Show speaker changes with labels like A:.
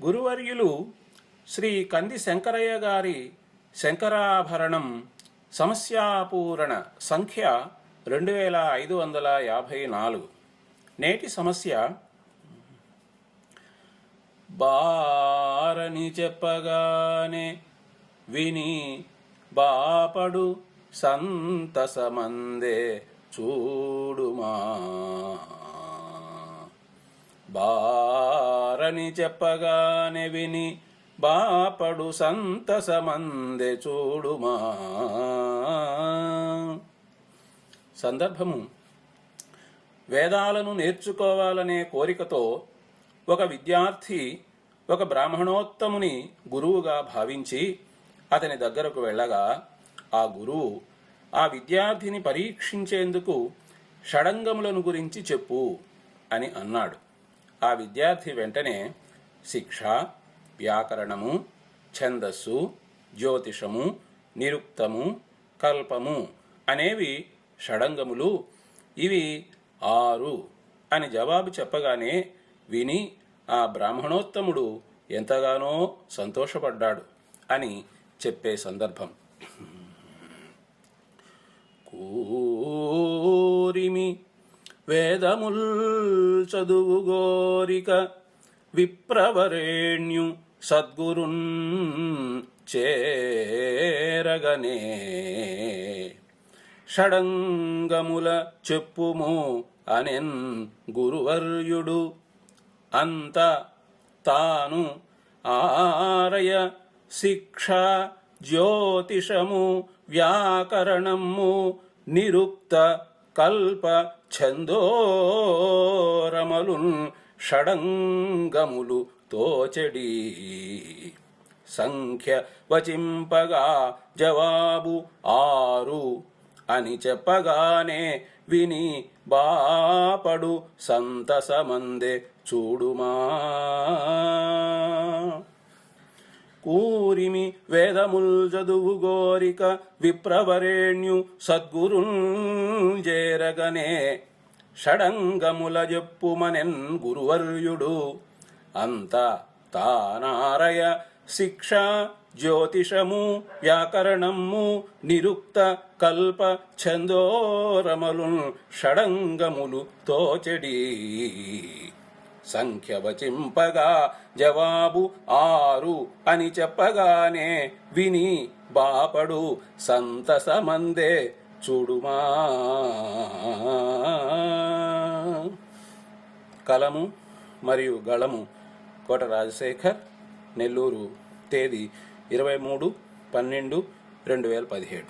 A: గురువర్యులు శ్రీ కంది శంకరయ్య గారి శంకరాభరణం సమస్యాపూరణ సంఖ్య 2554. నేటి సమస్య: బారని చెప్పగానే విని బాపడు సంతసమందే చూడుమా. బారని చెప్పగానే విని బాపడు సంతసమందే చూడుమా. సందర్భము: వేదాలను నేర్చుకోవాలనే కోరికతో ఒక విద్యార్థి ఒక బ్రాహ్మణోత్తముని గురువుగా భావించి అతని దగ్గరకు వెళ్ళగా ఆ గురువు ఆ విద్యార్థిని పరీక్షించేందుకు షడంగములను గురించి చెప్పు అని అన్నాడు. ఆ విద్యార్థి వెంటనే శిక్ష, వ్యాకరణము, ఛందస్సు, జ్యోతిషము, నిరుక్తము, కల్పము అనేవి షడంగములు, ఇవి 6 అని జవాబు చెప్పగానే విని ఆ బ్రాహ్మణోత్తముడు ఎంతగానో సంతోషపడ్డాడు అని చెప్పే సందర్భం. కూరిమి వేదముల్ చదువు గోరిక విప్రవరేణ్యు సద్గురున్ చేరగనే. షడంగముల చెప్పుము అనెన్ గురువర్యుడు అంత తాను ఆరయ శిక్ష జ్యోతిషము వ్యాకరణము నిరుక్త కల్ప ఛందోరమలున్ షడంగములు తోచెడి. సంఖ్య వచింపగా జవాబు 6 అని చెప్పగానే విని బాపడు సంతసమందే చూడుమా. కూరిమి వేదముల్ చదువు గోరిక విప్రవరేణ్యు సద్గురున్ చేరగనే. షడంగముల చెప్పుమనెన్ గురువర్యుడు అంత తానారయ శిక్ష జ్యోతిషము వ్యాకరణము నిరుక్త కల్ప ఛందోరమలున్ షడంగములు తోచెడి. సంఖ్య వచింపగా జవాబు 6 అని చెప్పగానే విని బాపడు సంతసమందే చూడుమా. కలము మరియు గళము కోట రాజశేఖర్, నెల్లూరు. తేదీ 23/12/2017.